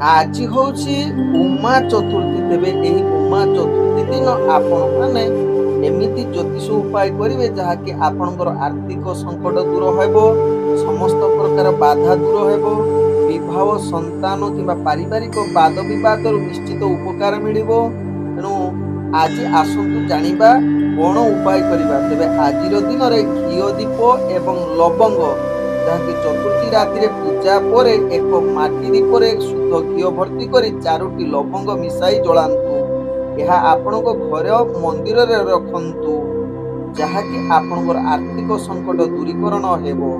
आज हूँ उमा चतुर्थी। तेरे यही उमा चतुर्थी दिन आपण मैंने एमती ज्योतिष उपाय करेंगे जहाँकि आपणकर आर्थिक संकट दूर हो, समस्त प्रकार बाधा दूर हो, विवाह संतान कि पारिवारिक वाद विवाद निश्चित उपकार मिल। तेणु आज आसतु जानिबा कौन उपाय करवा। तेरे आज दिन में घी दीप एवं लवंग जहाँकि चतुर्थी राति पूजा पर एक माटी दीपर शुद्ध घी भर्ती कर 4टी लवंग मिसाई जलांतु। यह आपण घर मंदिर रखंतु जहाँकि आपणकर आर्थिक संकट दूरीकरण हेबो।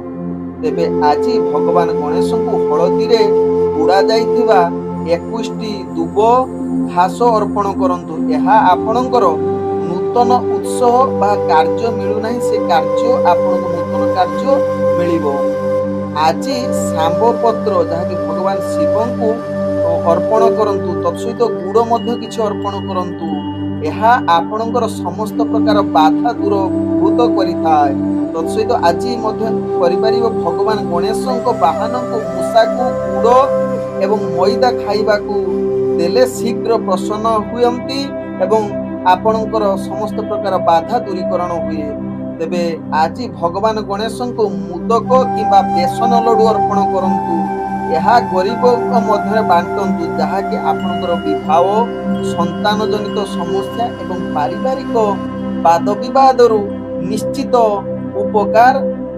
तेबे आज भगवान गणेश को हलदी रे उड़ा जाइथिबा 21टी दुब घास अर्पण करंतु। यह आपणकर नूतन उत्साह बा कार्य मिलुना से कार्य आपण नूतन कार्य मिलिबो। आज सांब पत्र जहाँकि भगवान शिव को अर्पण करंतु, तत्सहित गुड़ मध्य किछि अर्पण करंतु। यह आपणकर समस्त प्रकार बाधा दूरभूत करिथाय। तत्सहित आज मध्य करिपारिब भगवान गणेश वाहन को मूषा को गुड़ एवं मैदा खाइबाकू देले शीघ्र प्रसन्न हुयंती एवं आपणकर समस्त प्रकार बाधा दूरीकरण हुए। तेबे आज भगवान गणेश को मुदक किंबा बेसन लड्डू अर्पण करंतु। यह गरीब मध्य बांटंतु जहाँकि आपणकर विवाह संतान जनित समस्या एवं पारिवारिक वाद विवाद निश्चित उपकार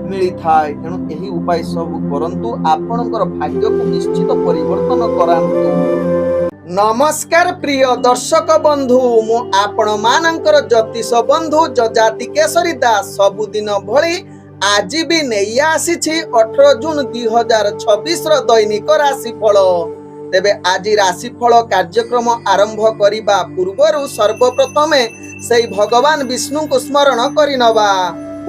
मिलिथाय। तेणु यही उपाय सब करंतु, आपणकर भाग्य को निश्चित परिवर्तन करांतु। नमस्कार प्रिय दर्शक बंधु, मु आपण मानकर ज्योतिष बंधु जजाति केशरी दास सबुदिन भली आज भी नहीं आसी 18 जून 2026 दैनिक राशिफल। तेबे आज राशिफल कार्यक्रम आरंभ करिबा पूर्वरु सर्वप्रथमे सेई भगवान विष्णु को स्मरण करिनबा।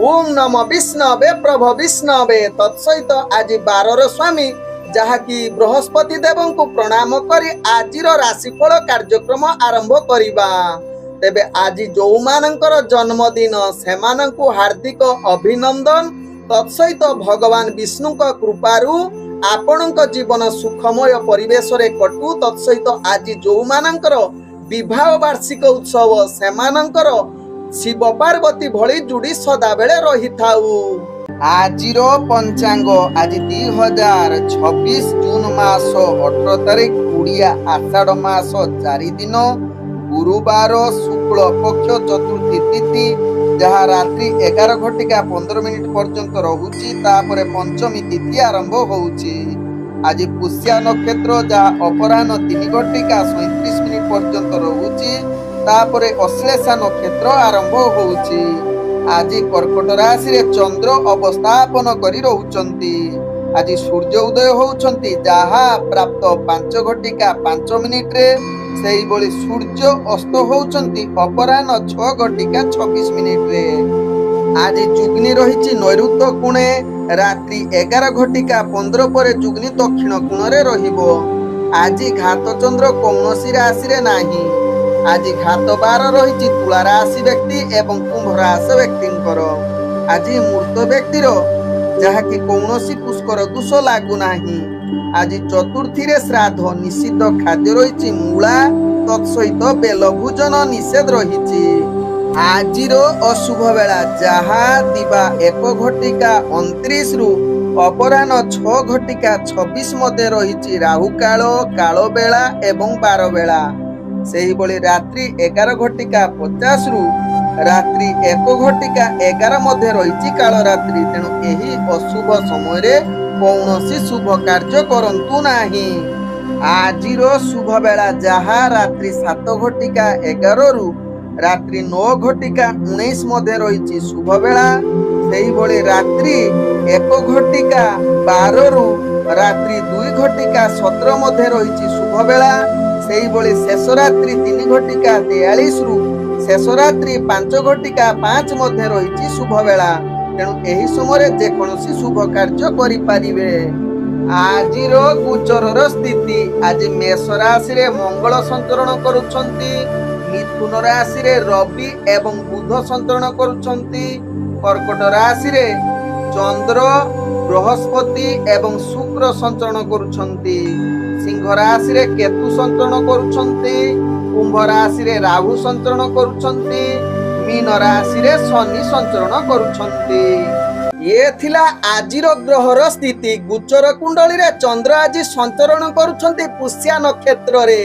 ओम नमो विष्णवे प्रभु विष्णवे। तत्सहित आज 12 स्वामी जहाँकि बृहस्पति देव को प्रणाम करी आज राशिफल कार्यक्रम आरंभ करिबा। तेबे आज जो मानकर जन्मदिन सेमानंकु हार्दिक अभिनंदन। तत्सहित भगवान विष्णु का कृपारु आपणक जीवन सुखमय परिवेश रे कटु। तत्सहित आज जो मानकर विवाह वार्षिक उत्सव सेमानंकर शिव पार्वती भली जुड़ी सदा बेले रही थाउ। आजिर पंचांग आज 2026 जून मास 18 तारीख उड़िया आषाढ़ मास 4 दिन गुरुवार शुक्ल पक्ष चतुर्थी तिथि जहाँ रात्रि 11:15 पर्यंत रहुची। तापरे पंचमी तिथि आरंभ होउची। आज पुष्या नक्षत्र जहाँ अपराह्न 3:37 पर्यंत रहुची। तापरे अश्लेषा नक्षत्र आरंभ होउची। आज कर्कट राशि रे चंद्र अवस्थापन करी रहउचंती। आज सूर्य उदय होउचंती जहाँ प्राप्त 5:05 रे। सेही बोली सूर्य अस्त होउचंती अपराह्न 6:26 रे। आज जुग्नि रहिछि नैऋत्य कोणे रात्रि 11:15 पर जुग्नि दक्षिण कोण रे रहिबो। आज घात चंद्र कौनसी राशि रे नाही। आज घात बार रही तुला राशि व्यक्ति एवं कुंभ राशि व्यक्तिंकर। आज मृत व्यक्तिर जहाँकि कौनसी पुष्कर दोष लागू नाही। आज चतुर्थी रे श्राद्ध निषिद्ध खाद्य रही मूला तत्सहित बेल भोजन निषेध रही। आजिर अशुभ बेला जहाँ दिवा 1:29 रु अपराह्न 6:26 मध्य रही। राहु काल काल बेला एवं 12 बेला। सेही बोली रात्रि 11:50 रु रात्रि 1:11 मध्य रही काल रात्रि। तेणु यही अशुभ समय रे कौनसी शुभ कार्य करंतु नाही। आजिर शुभ बेला जहाँ रात्रि 7:11 रु रात्रि 9:19 मध्य रही शुभ बेला। सेही बोली रात्रि 1:12 रु रात्रि 2:17 मध्य रही शुभ बेला। सेही बोली शेष रात्रि 3:43 रु शेष रात्रि 5:05 मध्य रही शुभ बेला। तेणु यही समय जेकोसी शुभ कार्य करि पारिबे। आजिर गोचरर स्थिति आज मेष राशि रे मंगल संचरण करुछंती। मिथुन राशि रे रवि एवं बुध संचरण करुछंती। कर्कट राशि रे चंद्र बृहस्पति एवं शुक्र संचरण करुछंती। सिंह राशि रे केतु संचरण करुछंती, कुंभ राशि रे राहु संचरण करुछंती, मीन राशि रे शनि संचरण करुछंती। ये थिला आजिर ग्रहर स्थिति। गोचर कुंडली रे चंद्र आज संचरण करुछंती पुष्या नक्षत्र रे,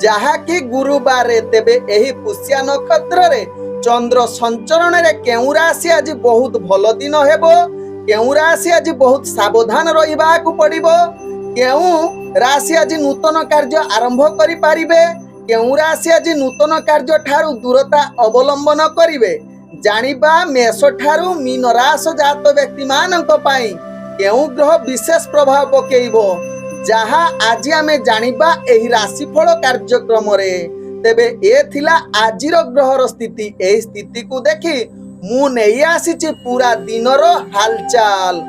जहा कि गुरुवार रे। तेबे एही पुष्या नक्षत्र रे चंद्र संचरण रे केउ राशि आज बहुत भल दिन हेबो, केउ राशि आज बहुत सावधान रहिबा को पड़िबो, केउ राशि आज नूतन कार्य आरंभ करि पारिबे, केउ राशि आज नूतन कार्य ठारू दूरता अवलंबन करिवे। जानिबा मेष ठारू मीन राशि जात व्यक्ति मानक पई केउ ग्रह विशेष प्रभाव पकेइबो, जहा आज आमे जानिबा एही राशिफल कार्यक्रम रे। तेबे ए थिला आजिर ग्रहर स्थिति। एही स्थिति को देखि मु नेई आसीची पूरा दिनर हालचाल।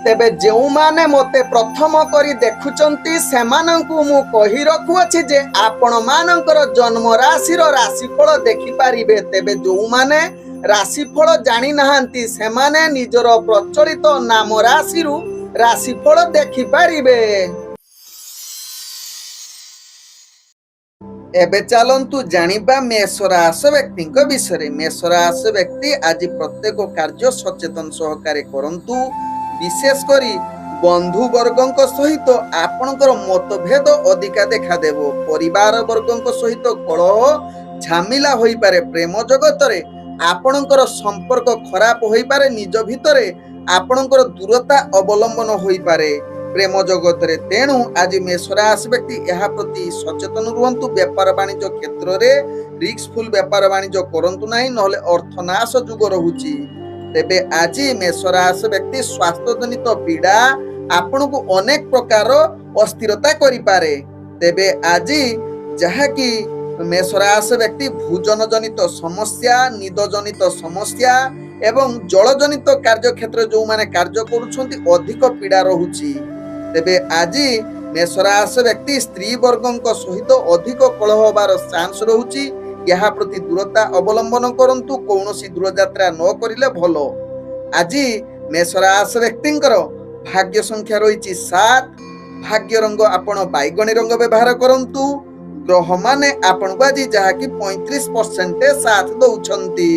तेबे जेउ माने मते प्रथम करी देखुचंती सेमानंकु मु कहि रखुअछि जे आपण मानकर जन्म राशिर राशिफल देखि पारिबे। तेबे जेउ माने राशिफल जानि नाहांती सेमाने निजर प्रचलित नाम राशिरु राशिफल देखि पारिबे। एबे चलंतु जानिबा मेष राशि व्यक्ति विषय। मेष राशि व्यक्ति आज प्रत्येक कार्य सचेतन सहकारे करंतु, विशेष करी बंधु वर्गंक सहित आपणकर मतभेद अधिका देखा देबो। परिवार वर्गंक सहित कलह झामिला होई पारे। प्रेम जगत रे आपणकर संपर्क खराब होई पारे। निज भितरे आपणकर दूरता अवलंबन होई पारे प्रेम जगत रे। तेणु आज मेष राशि व्यक्ति यह प्रति सचेतन रुहंतु। व्यापार वाणिज्य क्षेत्र रे रिस्कफुल व्यापार वाणिज्य करंतु नाही, नहले अर्थनाश जुग रहुची। तेबे आज मेष राशि व्यक्ति स्वास्थ्य जनित पीड़ा आपन को अनेक प्रकार अस्थिरता करि पारे। तेबे आज जहा कि मेष राशि व्यक्ति भोजन जनित समस्या, निद जनित समस्या एवं जल जनित कार्य क्षेत्र जो माने कार्य करूछंती अधिक पीड़ा रहुची। तेबे आज मेष राशि व्यक्ति स्त्री वर्गंक सहित अधिक कलह होबार चांस रहुची। यह प्रति दूरता अवलंबन करंतु। कौनसी दूर यात्रा न करिले भलो। आज मेष राशि व्यक्तिंकर भाग्य संख्या रही 7। भाग्य रंग आपण बैगणी रंग व्यवहार करंतु। ग्रह माने आपण को आज जहा कि 35% साथ दउछंती।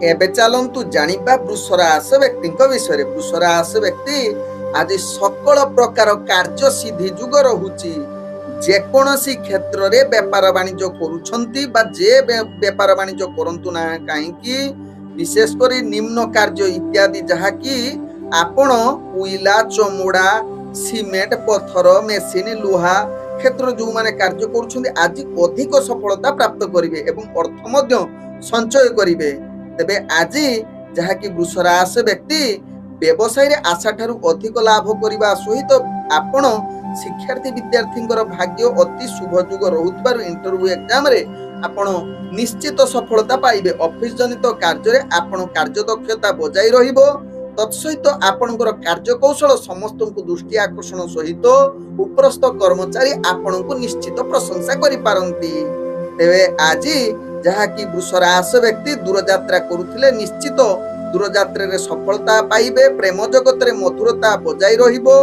एबे चलंतु जानिबा वृष राशि व्यक्ति विषय। वृष राशि व्यक्ति आज सकल प्रकार कार्य सिद्धि जुग रहुची। जेकोसी क्षेत्र रे व्यापार वाणिज्य करूछंती बा जे व्यापार वाणिज्य करंतु ना काहेकि, विशेष करी निम्न कार्य इत्यादि जहा कि आपण कोइला, चमड़ा, सीमेंट, पत्थर, मेसिन, लुहा क्षेत्र जो माने कार्य करूछंती आज अधिक सफलता प्राप्त करिवे एवं अर्थ मध्य संचय करिवे। तेबे आज जहा कि वृष राशि व्यक्ति व्यवसाय रे आशा ठारू अधिक लाभ करिबा सहित आपण शिक्षार्थी विद्यार्थींकर भाग्य अति शुभ जुग रहुतबार इंटरव्यू एग्जाम रे आपण निश्चित सफलता पाइबे। ऑफिस जनित कार्य रे आपण कार्य दक्षता बजाई रहिबो। तत्सहित आपणकर कार्य कौशल समस्त को दृष्टि आकर्षण सहित उपरस्थ कर्मचारी आपण को निश्चित प्रशंसा करि पारंती। तेबे आज जहा कि वृष राशि व्यक्ति दूर यात्रा करुथिले निश्चित दूर यात्रा रे सफलता पाइबे। प्रेम जगत रे मधुरता बजाई रहिबो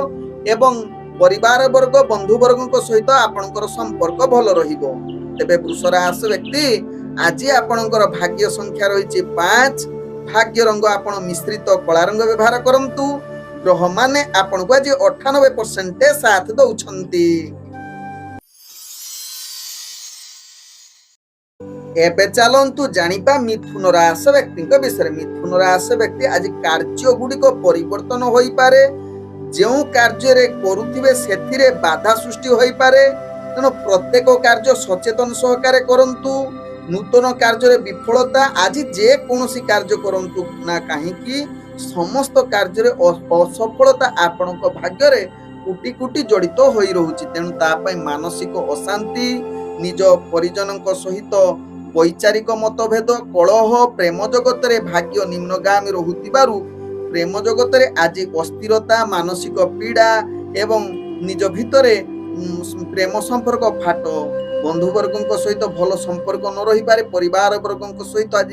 एवं परिवार वर्ग बंधु वर्ग सहित आपणकर संपर्क भल रहिबो। तेबे वृष राशि व्यक्ति आज आपणकर भाग्य संख्या रही 5। भाग्य रंग आपण मिश्रित कला रंग व्यवहार करंतु। ग्रह माने आपण को आज 98% साथ दउछंती। एबे चलंतु जानिबा मिथुन राशि व्यक्ति विषय। मिथुन राशि व्यक्ति आज कार्य गुड़िक परिवर्तन होई पारे। जो कार्य रे करुथिबे सेथिरे बाधा सृष्टि होई पारे। तेणु प्रत्येक कार्य सचेतन सहकारे करंतु। नूतन कार्य रे विफलता आज जे कोनोसी कार्य करंतु ना काहेकि समस्त कार्य रे असफलता आपणक भाग्य रे कुटी कुटी जड़ित होई रहुची। तेणु ता पई मानसिक अशांति, निज परिजनक सहित वैचारिक मतभेद, कलह, प्रेम जगत रे भाग्य निम्नगामी रहुतिबारु प्रेम जगत रे आज अस्थिरता, मानसिक पीड़ा एवं निज भितरे प्रेम संपर्क फाट, बंधु वर्गों सहित भल संपर्क न रही पारे, परिवार वर्गों सहित आज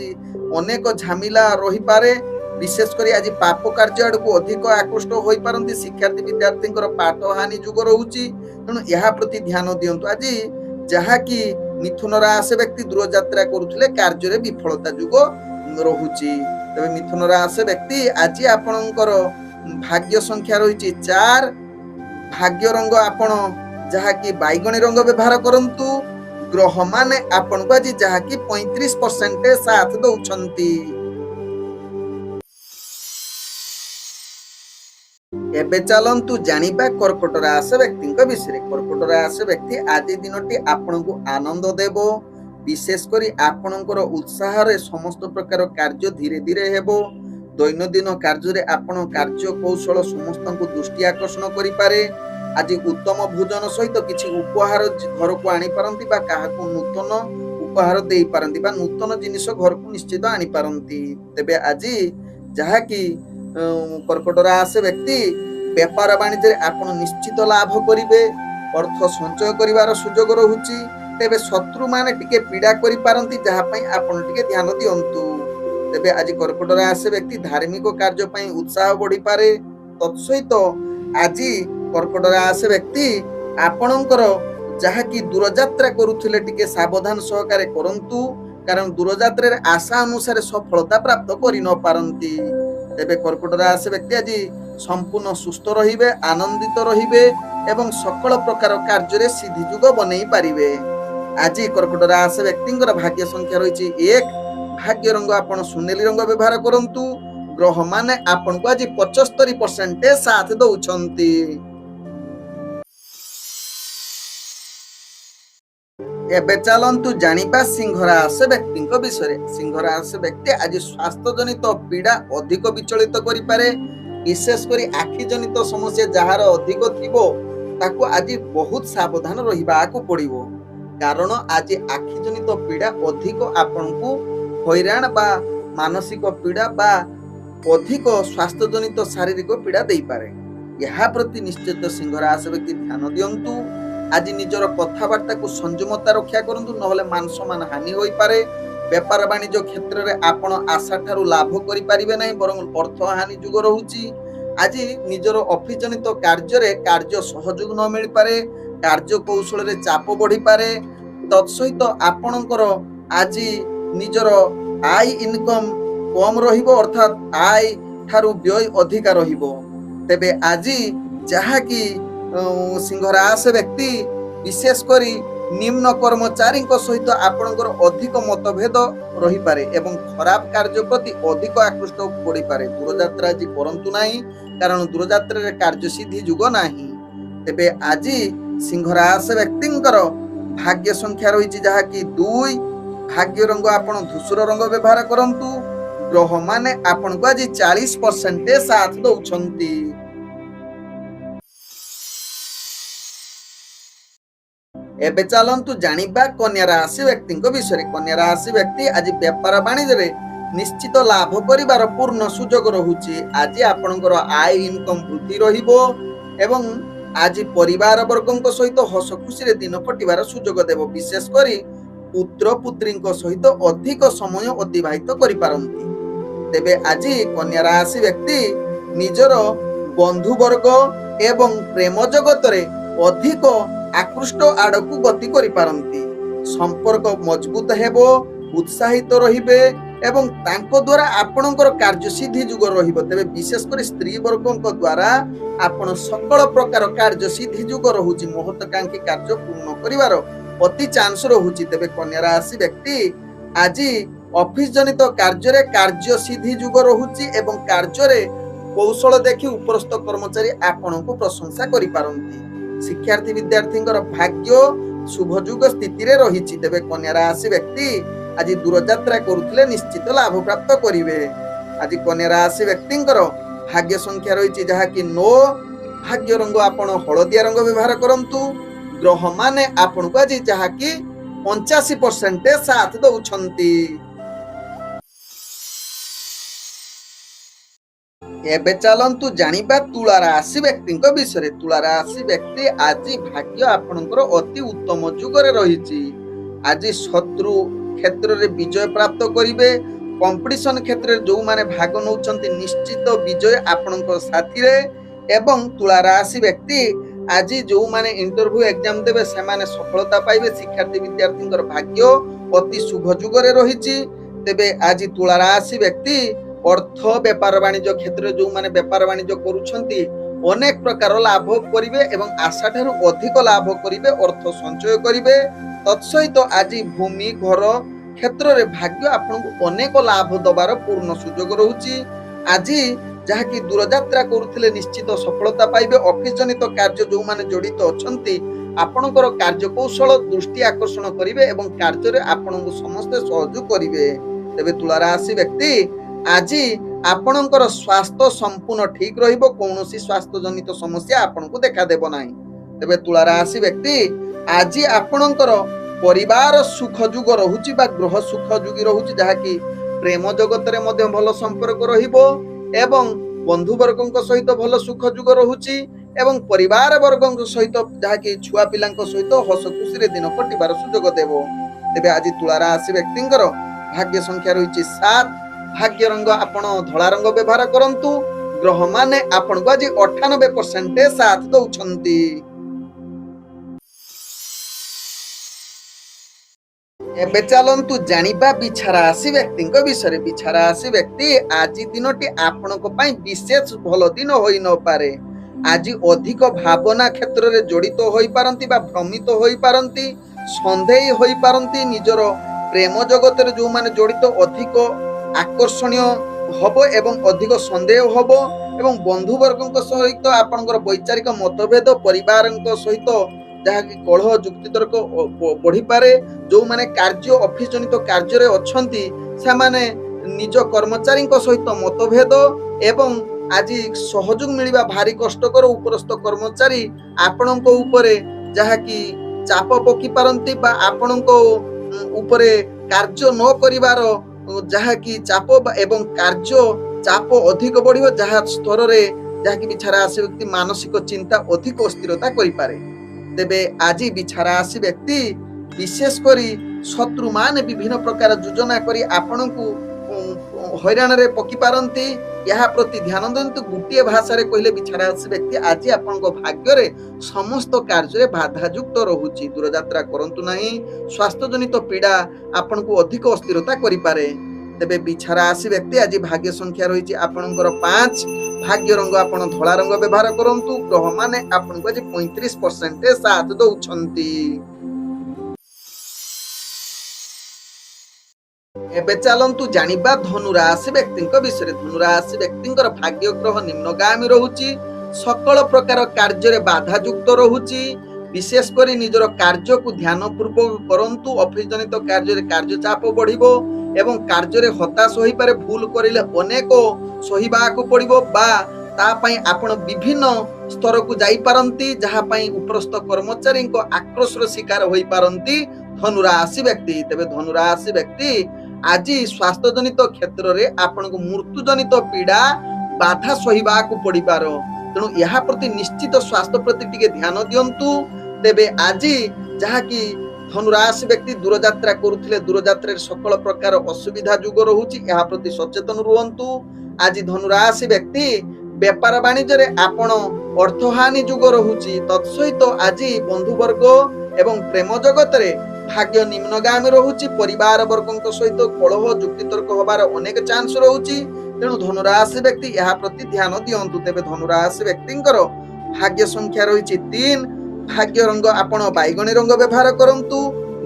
अनेक झामिला रही पारे। विशेष करी आज पाप कार्य आड़क अधिक आकृष्ट हो पारती शिक्षार्थी विद्यार्थी पाठ हानि जुग रोचे तेणु यह प्रति ध्यान दिंतु आज जहाँकि मिथुन राशि व्यक्ति दूरयात्रा करुले कार्य विफलता जुग रोचे तेज मिथुन राशि व्यक्ति आज आपणकर भाग्य संख्या रही 4 भाग्य रंग आपण जहाँकि बैगणी रंग व्यवहार करंतु ग्रह माने आपण को आज जहाँकि 35% साथ दौरान एबे चलंतु जानिबा कर्कट राशि व्यक्ति विषय कर्कट राशि व्यक्ति आज दिनटी आपण को आनंद देव विशेष करी आपणकर उत्साह रे समस्त प्रकार कार्य धीरे धीरे हेबो दैनंदिन कार्य आपण कार्य कौशल समस्त को दृष्टि आकर्षण करि पारे आज उत्तम भोजन सहित किछि उपहार घर को आनी पारंती बा काहाकू नूतन उपहार देई पारंती बा नूतन जिनिस घर को निश्चित आनी पारंती तेबे आज जहाँकि कर्कट राशि व्यक्ति व्यापार वाणिज्य आपण निश्चित लाभ करिवे अर्थ संचय करिवार सुयोग रहुची तेबे शत्रु माने टिके पीड़ा करि पारंती जहा पई आपण टिके ध्यान दियंतु तेबे आज कर्कट राशि व्यक्ति धार्मिक कार्य पई उत्साह बढ़ी पारे तत्सहित आज कर्कट राशि व्यक्ति आपणकर जहाँकि दूरयात्रा करुथिले टिके सावधान सहकारे करंतु कारण दूरयात्रा रे आशा अनुसार सफलता प्राप्त करि न पारंती तेबे कर्कट राशि व्यक्ति आज संपूर्ण सुस्थ रहिबे आनंदित रहिबे एवं सकल प्रकार कार्य रे सिद्धि जुग बनै पारिबे आज कर्कट राशि व्यक्तिंकर भाग्य संख्या रही 1 भाग्य रंग आपण सुनेली रंग व्यवहार करंतु ग्रह माने आपण को आज 75% साथ दउछंती एबे चलंतु जानिबा सिंह राशि व्यक्ति विषय सिंह राशि व्यक्ति आज स्वास्थ्य जनित पीड़ा अधिक विचलित करि पारे विशेष करी आखि जनित समस्या जहार अधिक थिबो ताको आज बहुत सावधान रहिबा को पड़िबो कारण आज आखि जनित पीड़ा अधिक आपण को हैरान बा मानसिक पीड़ा बा अधिक स्वास्थ्य जनित शारीरिक पीड़ा दे पारे यह प्रति निश्चित सिंह राशि व्यक्ति ध्यान दियंतु आज निजर कथबार्ता को संयमता रक्षा करंतु नहले मान सम्मान हानि होई पारे व्यापार वाणिज्य क्षेत्र रे आपण आशा ठारू लाभ करि पारिबे नै बरং अर्थ हानि जुग रहुची आज निजर ऑफिस जनित कार्य रे कार्य सहयोग न मिल पारे कार्य कौशल रे चाप बढ़ी पारे तत्सहित आपणकर आज निजर आय इनकम कम रहिबो अर्थात आय ठारू व्यय अधिक रहिबो तेबे आज जहाँकि सिंह राशि व्यक्ति विशेष करी निम्न कर्मचारी सहित आपणकर अधिक मतभेद रही पारे एवं खराब कार्य प्रति अधिक आकृष्ट पड़ी पारे दूरयात्रा आज करंतु नाही कारण दूरयात्रा रे कार्य सिद्धि जुग नाही तेबे आज सिंह राशि व्यक्तिंकर भाग्य संख्या रही जहा कि 2 भाग्य रंग आपण धूसर रंग व्यवहार करंतु ग्रह माने आपण को आज 40% साथ दउछंती एबे चलंतु जानिबा कन्या राशि व्यक्ति विषय कन्या राशि व्यक्ति आज व्यापार वाणिज्य रे निश्चित लाभ करिवार पूर्ण सुयोग रहुची आज आपणकर आय इनकम वृद्धि रहिबो एवं आज परिवार वर्गों सहित हस खुशी रे दिन कटिवार सुयोग देव विशेष करी पुत्र पुत्री सहित अधिक समय अतिबाहित करि पारंती तेबे आज कन्या राशि व्यक्ति निजर बंधु वर्ग एवं प्रेम जगत रे अधिक आकृष्ट आड़कू गति करि पारंती संपर्क मजबूत हेबो उत्साहित रहिबे एवं तांको द्वारा आपणकर कार्य सिद्धि जुग रहिबो तेबे विशेष कर स्त्री वर्गों द्वारा आपण सकल प्रकार कार्य सिद्धि जुग रहुची महत्वाकांक्षी कार्य पूर्ण करिवार अति चांस रहुची तेबे कन्या राशि व्यक्ति आज ऑफिस जनित कार्य रे कार्य सिद्धि जुग रहुची एवं कार्य रे कौशल देखि उपरस्थ कर्मचारी आपण को प्रशंसा करि पारंती शिक्षार्थी विद्यार्थी भाग्य शुभजुग स्थिति रे रही तेबे कन्या राशि व्यक्ति आज दूरयात्रा करुले निश्चित लाभ प्राप्त करिवे आज कन्या राशि व्यक्ति भाग्य संख्या रही जहा कि 9 भाग्य रंग आपण हलदिया रंग व्यवहार करंतु ग्रह माने आपण को आज जहा कि 85% साथ दउछंती एबे चलंतु जानिबा तुला राशि व्यक्ति विषय तुला राशि व्यक्ति आज भाग्य आपणकर अति उत्तम जुगरे रही आज शत्रु क्षेत्र रे विजय प्राप्त करिवे कंपटीशन क्षेत्र में जो माने भाग नौचंती निश्चित विजय आपणक साथी रे। एवं तुला राशि व्यक्ति आज जो माने इंटरव्यू एग्जाम देवे से माने सफलता पाइबे। शिक्षार्थी विद्यार्थी भाग्य अति शुभ जुगरे रही। तेबे आज तुला राशि व्यक्ति अर्थ व्यापार वाणिज्य क्षेत्र जो माने व्यापार वाणिज्य करुछंती अनेक प्रकार लाभ करिवे एवं आशा ठारू अधिक लाभ करिवे, अर्थ संचय करिवे। तत्सहित आज भूमि घर क्षेत्र रे भाग्य आपनको अनेक लाभ दबार पूर्ण सुजोग रहुची। आज जहाँकि दूरयात्रा करुथिले निश्चित सफलता पाइबे। ऑफिस जनित कार्य जो माने जड़ित अछंती आपणकर कार्यकौशल दृष्टि आकर्षण करिवे एवं कार्य रे आपनको समस्त सहयोग करिवे। तेबे तुला राशि व्यक्ति आज आपणकर स्वास्थ्य संपूर्ण ठीक रहिबो, कौनसी स्वास्थ्य जनित समस्या आपनको देखा देबो नाही। तेबे तुला राशि व्यक्ति आज आपणकर परिवार सुख जुग रहुची बा ग्रह सुख जुगी रहुची, जहाँकि प्रेम जगत रे मध्य भल संपर्क रहिबो एवं बंधु वर्गों सहित भल सुख जुग रहुची एवं परिवार वर्गों सहित जहाँकि छुआ पिलांक सहित हस खुशी रे दिन कटिबार सुजोग देबो। तेबे आज तुला राशि व्यक्तिंकर भाग्य संख्या रही 7। भाग्य रंग आपण धला रंग व्यवहार करंतु। ग्रह माने आपण को आज 98% साथ दउछंती। एबे चलंतु जानिबा बिछा राशि व्यक्तिंक विषय। बिछा राशि व्यक्ति आज दिनटी आपणक पई विशेष भल दिन होई न पारे। आज अधिक भावना क्षेत्र रे जड़ित होई पारंती बा भ्रमित होई पारंती, संदेह होई पारंती। निजर प्रेम जगत रे जो माने जड़ित अधिक आकर्षणीय हबो एवं अधिक संदेह हबो एवं बंधु वर्गों सहित आपणकर वैचारिक मतभेद परिवारक सहित जहाँकि कलह जुक्ति तर्क बढ़ी पारे। जो माने कार्य ऑफिस जनित कार्य रे अछंती से माने निज कर्मचारी सहित मतभेद एवं आज सहयोग मिलिबा भारी कष्टकर। उपरस्थ कर्मचारी आपणक उपरे जहाँकि चाप पकी पारंती बा आपणक उपरे कार्य न करिवार जहाँकि चाप एवं कार्य चाप अधिक बढ़ियो, जहाँ स्तर रे जहाँकि बिछा राशि व्यक्ति मानसिक चिंता अधिक अस्थिरता करि पारे। तेबे आज बिछा राशि व्यक्ति विशेष करी शत्रु माने विभिन्न प्रकार योजना करी आपणकु हैरान रे पकी पारंती। यहा प्रति ध्यान दियंतु। गुटिए भाषा रे कहले बिछा राशि व्यक्ति आज आपणको भाग्य रे समस्त कार्य रे बाधा युक्त रहुची। दूरयात्रा करंतु नाही। स्वास्थ्य जनित पीड़ा आपणको अधिक अस्थिरता करि पारे। तेबे बिछा राशि व्यक्ति आज भाग्य संख्या रही आपणकर 5। भाग्य रंग आपण धला रंग व्यवहार करंतु। ग्रह माने आपणको आज 35% साथ दउछंती। एबे चलंतु जानिबा धनु राशि व्यक्तिंक विषय। धनु राशि व्यक्तिंकर भाग्य ग्रह निम्नगामी रहुची। सकल प्रकार कार्य रे बाधा युक्त रहुची। विशेष करी निजर कार्य को ध्यान पूर्वक करंतु। ऑफिस जनित कार्य रे कार्य चाप बढ़िबो एवं कार्य रे हताश होई पारे। भूल करिले अनेक सहिबा को पड़िबो बा ता पई आपण विभिन्न स्तर को जाई पारंती, जहा पई उपरस्थ कर्मचारी को आक्रोश रो शिकार होई पारंती धनु राशि व्यक्ति। तेबे धनु राशि व्यक्ति आज स्वास्थ्य जनित क्षेत्र रे आपण को मृत्यु जनित पीड़ा बाधा सहिबा को पड़ी पारो। तेणु यहा प्रति निश्चित स्वास्थ्य प्रति टिके ध्यान दियंतु। तेबे आज जहा कि धनु राशि व्यक्ति दूरयात्रा करुथिले दूरयात्रा सकल प्रकार असुविधा जुग रहुची, यहा प्रति सचेतन रुहंतु। आज धनु राशि व्यक्ति व्यापार वाणिज्य रे आपण अर्थहानि जुग रहुची। तत्सहित आज बंधु वर्ग एवं प्रेम जगत रे भाग्य निम्नगामी रहुची। परिवार वर्गों सहित कलह जुक्ति तर्क हबार अनेक चांस रहुची। तेणु धनु राशि व्यक्ति यहा प्रति ध्यान दियंतु। तेबे धनु राशि व्यक्तिंकर भाग्य संख्या रही 3। भाग्य रंग आपण बैगणी रंग व्यवहार करंतु।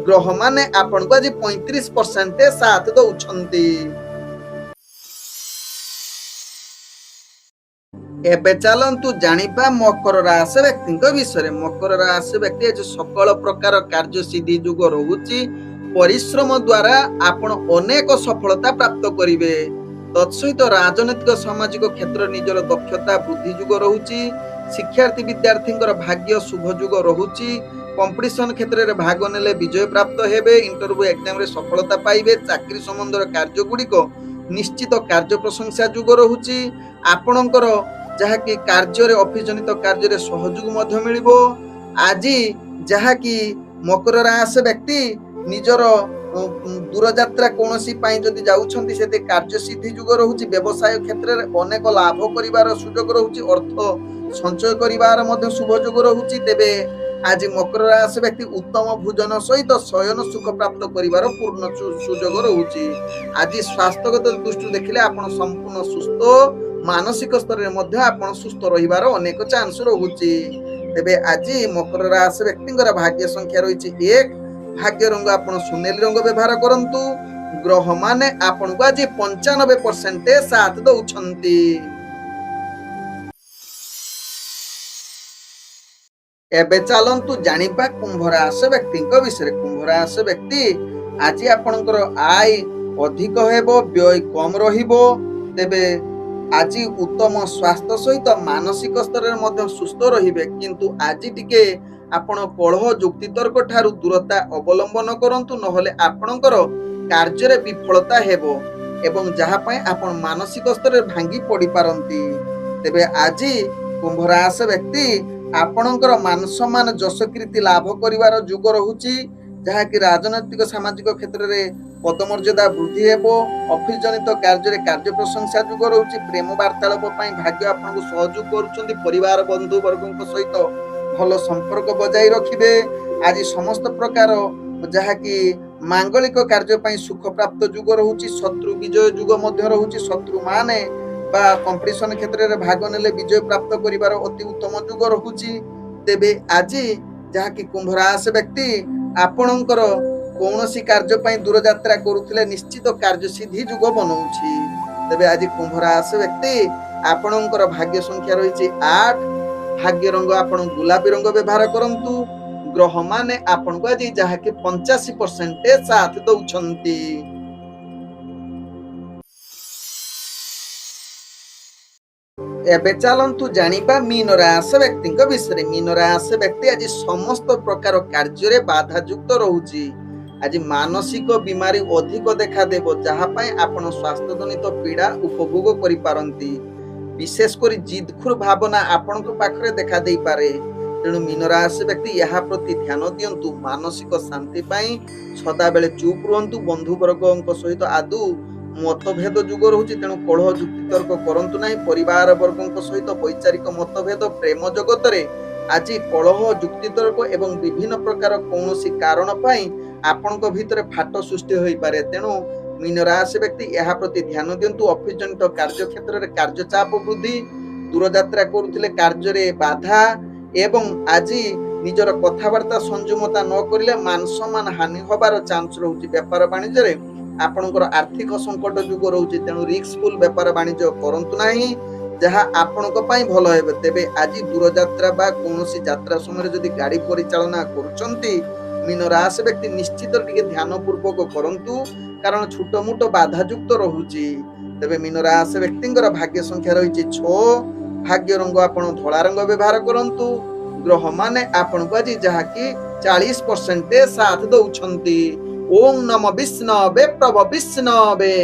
ग्रह माने आपण को आज 35% साथ दउछंती। एबे चलंतु जानिबा मकर राशि व्यक्तिंक विषय। मकर राशि व्यक्ति आज सकल प्रकार कार्य सिद्धि जुग रहुची। परिश्रम द्वारा आपण अनेक सफलता प्राप्त करिवे। तत्सहित राजनीतिक सामाजिक क्षेत्र निजर दक्षता वृद्धि जुग रहुची। शिक्षार्थी विद्यार्थी भाग्य शुभ जुग रहुची। कंपटीशन क्षेत्र में भाग नेले विजय प्राप्त हेबे। इंटरव्यू एग्जाम रे सफलता पाइबे। चाकरी संबंधर कार्य गुड़िक निश्चित कार्य प्रशंसा जुग रहुची। आपणकर जहाँकि कार्य ऑफिस जनित कार्य सहयोग मध्य मिलिबो। आज जहाँकि मकर राशि व्यक्ति निजर ଦୂରଯାତ୍ରା କୌଣସି ପାଇଁ ଯଦି ଯାଉଛନ୍ତି ସେଠି କାର୍ଯ୍ୟସିଦ୍ଧି ଯୁଗ ରହୁଛି। ବ୍ୟବସାୟ କ୍ଷେତ୍ରରେ ଅନେକ ଲାଭ କରିବାର ସୁଯୋଗ ରହୁଛି। ଅର୍ଥ ସଞ୍ଚୟ କରିବାର ମଧ୍ୟ ଶୁଭ ଯୋଗ ରହୁଛି। ତେବେ ଆଜି ମକର ରାଶି ବ୍ୟକ୍ତି ଉତ୍ତମ ଭୋଜନ ସହିତ ଶୟନ ସୁଖ ପ୍ରାପ୍ତ କରିବାର ପୂର୍ଣ୍ଣ ସୁଯୋଗ ରହୁଛି। ଆଜି ସ୍ୱାସ୍ଥ୍ୟଗତ ଦୃଷ୍ଟିରୁ ଦେଖିଲେ ଆପଣ ସମ୍ପୂର୍ଣ୍ଣ ସୁସ୍ଥ, ମାନସିକ ସ୍ତରରେ ମଧ୍ୟ ଆପଣ ସୁସ୍ଥ ରହିବାର ଅନେକ ଚାନ୍ସ ରହୁଛି। ତେବେ ଆଜି ମକର ରାଶି ବ୍ୟକ୍ତିଙ୍କର ଭାଗ୍ୟ ସଂଖ୍ୟା ରହିଛି 1, ଭାଗ୍ୟ ରଙ୍ଗ ଆପଣ ସୁନେଲି ରଙ୍ଗ ବ୍ୟବହାର କରନ୍ତୁ। ଗ୍ରହ ମାନେ ଆପଣଙ୍କୁ ଆଜି 95% ସାଥ ଦଉଛନ୍ତି। ଏବେ ଚାଲନ୍ତୁ ଜାଣିବା କୁମ୍ଭ ରାଶି ବ୍ୟକ୍ତିଙ୍କ ବିଷୟରେ। କୁମ୍ଭ ରାଶି ବ୍ୟକ୍ତି ଆଜି ଆପଣଙ୍କର ଆୟ ଅଧିକ ହେବ, ବ୍ୟୟ କମ ରହିବ। ତେବେ ଆଜି ଉତ୍ତମ ସ୍ୱାସ୍ଥ୍ୟ ସହିତ ମାନସିକ ସ୍ତରରେ ମଧ୍ୟ ସୁସ୍ଥ ରହିବେ। କିନ୍ତୁ ଆଜି ଟିକେ ଆପଣ କଳହ ଯୁକ୍ତିତର୍କ ଠାରୁ ଦୂରତା ଅବଲମ୍ବନ କରନ୍ତୁ, ନହେଲେ ଆପଣଙ୍କର କାର୍ଯ୍ୟରେ ବିଫଳତା ହେବ ଏବଂ ଯାହା ପାଇଁ ଆପଣ ମାନସିକ ସ୍ତରରେ ଭାଙ୍ଗି ପଡିପାରନ୍ତି। ତେବେ ଆଜି କୁମ୍ଭ ରାଶି ବ୍ୟକ୍ତି ଆପଣଙ୍କର ମାନ ସମ୍ମାନ ଯଶ କୀର୍ତ୍ତି ଲାଭ କରିବାର ଯୁଗ ରହୁଛି, ଯାହାକି ରାଜନୈତିକ ସାମାଜିକ କ୍ଷେତ୍ରରେ ପଦମର୍ଯ୍ୟାଦା ବୃଦ୍ଧି ହେବ। ଅଫିସ ଜନିତ କାର୍ଯ୍ୟରେ କାର୍ଯ୍ୟ ପ୍ରଶଂସା ଯୁଗ ରହୁଛି। ପ୍ରେମ ବାର୍ତ୍ତାଳାପ ପାଇଁ ଭାଗ୍ୟ ଆପଣଙ୍କୁ ସହଯୋଗ କରୁଛନ୍ତି। ପରିବାର ବନ୍ଧୁ ବର୍ଗଙ୍କ ସହିତ ଭଲ ସମ୍ପର୍କ ବଜାଇ ରଖିବେ। ଆଜି ସମସ୍ତ ପ୍ରକାର ଯାହାକି ମାଙ୍ଗଳିକ କାର୍ଯ୍ୟ ପାଇଁ ସୁଖ ପ୍ରାପ୍ତ ଯୁଗ ରହୁଛି। ଶତ୍ରୁ ବିଜୟ ଯୁଗ ମଧ୍ୟ ରହୁଛି। ଶତ୍ରୁ ମାନେ ବା କମ୍ପିଟିସନ କ୍ଷେତ୍ରରେ ଭାଗ ନେଲେ ବିଜୟ ପ୍ରାପ୍ତ କରିବାର ଅତି ଉତ୍ତମ ଯୁଗ ରହୁଛି। ତେବେ ଆଜି ଯାହାକି କୁମ୍ଭ ରାଶି ବ୍ୟକ୍ତି ଆପଣଙ୍କର କୌଣସି କାର୍ଯ୍ୟ ପାଇଁ ଦୂରଯାତ୍ରା କରୁଥିଲେ ନିଶ୍ଚିତ କାର୍ଯ୍ୟସିଦ୍ଧି ଯୁଗ ବନଉଛି। ତେବେ ଆଜି କୁମ୍ଭ ରାଶି ବ୍ୟକ୍ତି ଆପଣଙ୍କର ଭାଗ୍ୟ ସଂଖ୍ୟା ରହିଛି 8, ଭାଗ୍ୟ ରଙ୍ଗ ଆପଣ ଗୋଲାପୀ ରଙ୍ଗ ବ୍ୟବହାର କରନ୍ତୁ। ଗ୍ରହ ମାନେ ଆପଣଙ୍କୁ ଆଜି ଯାହାକି 85% ସାଥ ଦଉଛନ୍ତି। ଏବେ ଚାଲନ୍ତୁ ଜାଣିବା ମୀନ ରାଶି ବ୍ୟକ୍ତିଙ୍କ ବିଷୟରେ। ମୀନ ରାଶି ବ୍ୟକ୍ତି ଆଜି ସମସ୍ତ ପ୍ରକାର କାର୍ଯ୍ୟରେ ବାଧାଯୁକ୍ତ ରହୁଛି। ଆଜି ମାନସିକ ବିମାରୀ ଅଧିକ ଦେଖାଦେବ, ଯାହା ପାଇଁ ଆପଣ ସ୍ୱାସ୍ଥ୍ୟ ଜନିତ ପୀଡା ଉପଭୋଗ କରିପାରନ୍ତି। ବିଶେଷ କରି ଜିଦଖୋର ଭାବନା ଆପଣଙ୍କ ପାଖରେ ଦେଖା ଦେଇପାରେ। ତେଣୁ ମୀନ ରାଶି ବ୍ୟକ୍ତି ଏହା ପ୍ରତି ଧ୍ୟାନ ଦିଅନ୍ତୁ। ମାନସିକ ଶାନ୍ତି ପାଇଁ ସଦାବେଳେ ଚୁପ୍ ରୁହନ୍ତୁ। ବନ୍ଧୁ ବର୍ଗଙ୍କ ସହିତ ଆଦୌ ମତଭେଦ ଯୁଗ ରହୁଛି, ତେଣୁ କଳହ ଯୁକ୍ତିତର୍କ କରନ୍ତୁ ନାହିଁ। ପରିବାର ବର୍ଗଙ୍କ ସହିତ ବୈଚାରିକ ମତଭେଦ, ପ୍ରେମ ଜଗତରେ ଆଜି କଳହ ଯୁକ୍ତିତର୍କ ଏବଂ ବିଭିନ୍ନ ପ୍ରକାର କୌଣସି କାରଣ ପାଇଁ ଆପଣଙ୍କ ଭିତରେ ଫାଟ ସୃଷ୍ଟି ହୋଇପାରେ। ତେଣୁ ମୀନ ରାଶି ବ୍ୟକ୍ତି ଏହା ପ୍ରତି ଧ୍ୟାନ ଦିଅନ୍ତୁ। ଅଫିସ ଜନିତ କାର୍ଯ୍ୟ କ୍ଷେତ୍ରରେ କାର୍ଯ୍ୟଚାପ ବୃଦ୍ଧି, ଦୂରଯାତ୍ରା କରୁଥିଲେ କାର୍ଯ୍ୟରେ ବାଧା ଏବଂ ଆଜି ନିଜର କଥାବାର୍ତ୍ତା ସଂଯମତା ନ କରିଲେ ମାନ ସମ୍ମାନ ହାନି ହବାର ଚାନ୍ସ ରହୁଛି। ବେପାର ବାଣିଜ୍ୟରେ ଆପଣଙ୍କର ଆର୍ଥିକ ସଙ୍କଟ ଯୁଗ ରହୁଛି, ତେଣୁ ରିସ୍କଫୁଲ ବେପାର ବାଣିଜ୍ୟ କରନ୍ତୁ ନାହିଁ, ଯାହା ଆପଣଙ୍କ ପାଇଁ ଭଲ ହେବ। ତେବେ ଆଜି ଦୂରଯାତ୍ରା ବା କୌଣସି ଯାତ୍ରା ସମୟରେ ଯଦି ଗାଡି ପରିଚାଳନା କରୁଛନ୍ତି ମୀନ ରାଶି ବ୍ୟକ୍ତି ନିଶ୍ଚିତ ଟିକେ ଧ୍ୟାନ ପୂର୍ବକ କରନ୍ତୁ, କାରଣ ଛୋଟ ମୋଟ ବାଧାଯୁକ୍ତ ରହୁଛି। ତେବେ ମୀନ ରାଶି ବ୍ୟକ୍ତିଙ୍କର ଭାଗ୍ୟ ସଂଖ୍ୟା ରହିଛି 6, ଭାଗ୍ୟ ରଙ୍ଗ ଆପଣ ଧଳା ରଙ୍ଗ ବ୍ୟବହାର କରନ୍ତୁ। ଗ୍ରହ ମାନେ ଆପଣଙ୍କୁ ଆଜି ଯାହାକି 40% ସାଥ ଦଉଛନ୍ତି। ଓಂ ନମ ବିଷ୍ଣବେ ପ୍ରଭ ବିଷ୍ଣବେ।